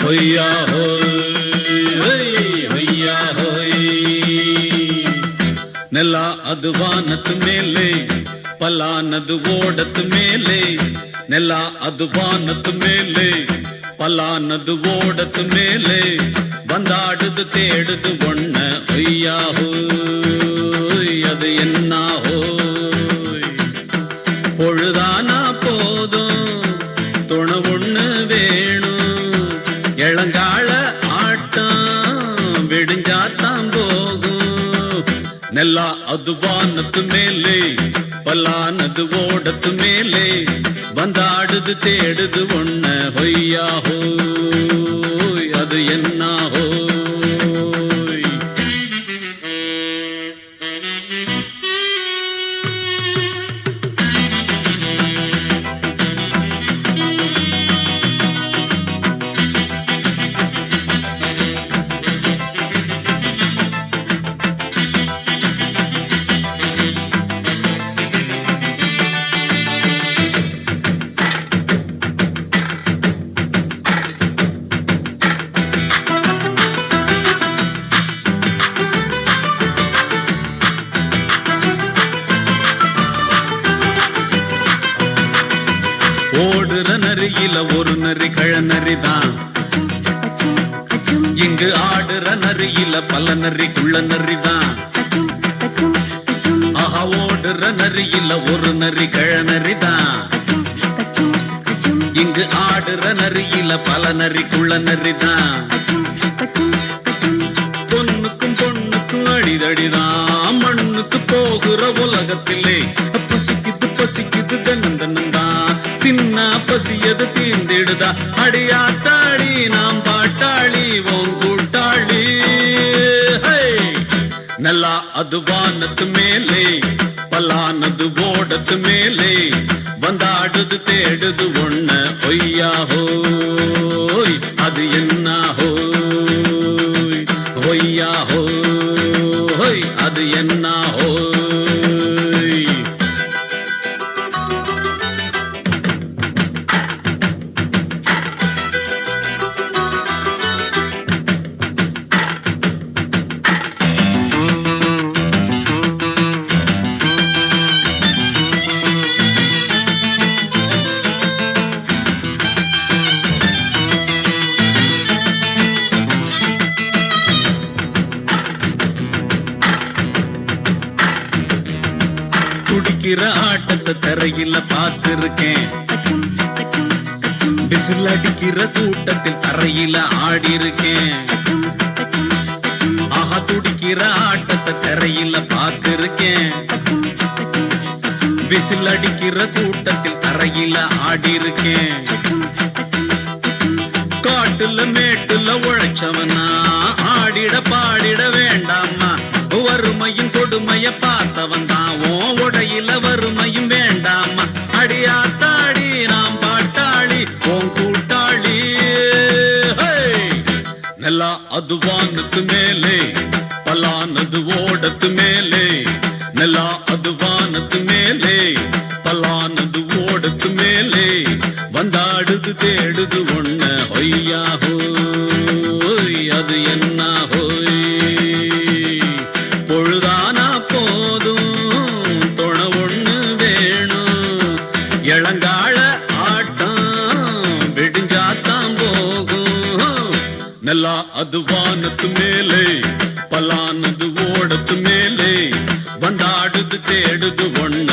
ஹொய்யா ஹோய் ஹொய்யா ஹோய். ನೆಲ ಅದು ವಾನದ ಮೇಲೆ ಪಲಾನದು ಓಡದ ಮೇಲೆ ನೆಲ ಅದು ವಾನದ ಮೇಲೆ பலானது ஓடத்து மேலே வந்தாடுது தேடுது ஒண்ண ஐயா ஹோய் அது என்ன ஹோய். பொழுதானா போதும் துணை ஒண்ணு வேணும் இளங்கால ஆட்டம் விடிஞ்சாத்தான் போகும். நெல்லா அது வானத்து மேலே பலானது ஓடத்து மேலே வந்தாடுது தேடுது ஒண்ண ஹொய்யா ஹோய் அது என்ன ஹோய். ஓடுற நரியில ஒரு நரி கழநரிதான், இங்கு ஆடுற நரியில பல நரி குள்ள நரிதான். ஆஹா ஓடுற நரியில ஒரு நரி கழநரிதான், இங்கு ஆடுற நரியில பல நரி குள்ள நரிதான். பொண்ணுக்கும் பொண்ணுக்கும் அடிதடிதான் மண்ணுக்கு போகிற உலகத்திலே பசிக்குது பசிக்குது தன்னன் தன்னந்தான் தின்னா பசியது தீர்ந்திடுதா அடியாத்தாடி நாம் பாட்டாளி ஓன் கூட்டாளி. நல்லா அது வானத்து மேலே பலானது ஓடத்து மேலே வந்தாடுது தேடுது ஒண்ண ஒய்யா ஹோய் அது என்ன ஹோய். ஒய்யா ஹோய் அது என்ன ஹோய். துடிக்கிற ஆட்டத்தை தரையில பார்த்திருக்கேன், விசில் அடிக்கிற கூட்டத்தில் தரையில ஆடி இருக்கேன். ஆஹா துடிக்கிற ஆட்டத்தை தரையில பார்த்திருக்கேன், விசில் அடிக்கிற கூட்டத்தில் தரையில ஆடி இருக்கேன். காட்டுல மேட்டுல உழைச்சவனா ஆடிட பாடிட வேண்டாமா, வறுமையின் கொடுமைய பார்த்தவன் தான் உடையில வறுமையும் வேண்டாமா. அடியாத்தாடி நாம் பாட்டாளி ஓன் கூட்டாளி. நல்லா அது வானத்து மேலே பலானது ஓடத்து மேலே நல்லா அது வானத்து மேலே பலானது ஓடத்து மேலே வந்தாடுது தேடுது ஒண்ண ஒய்யா ஹோய் அது என்ன ஹோய். பொழுதானா போதும் துணை ஒண்ணு வேணும் இளங்கால ஆட்டம் விடிஞ்சாத்தான் போகும். நல்லா அது வானத்து மேலே பலானது ஓடத்து மேலே வந்தாடுது தேடுது ஒண்ண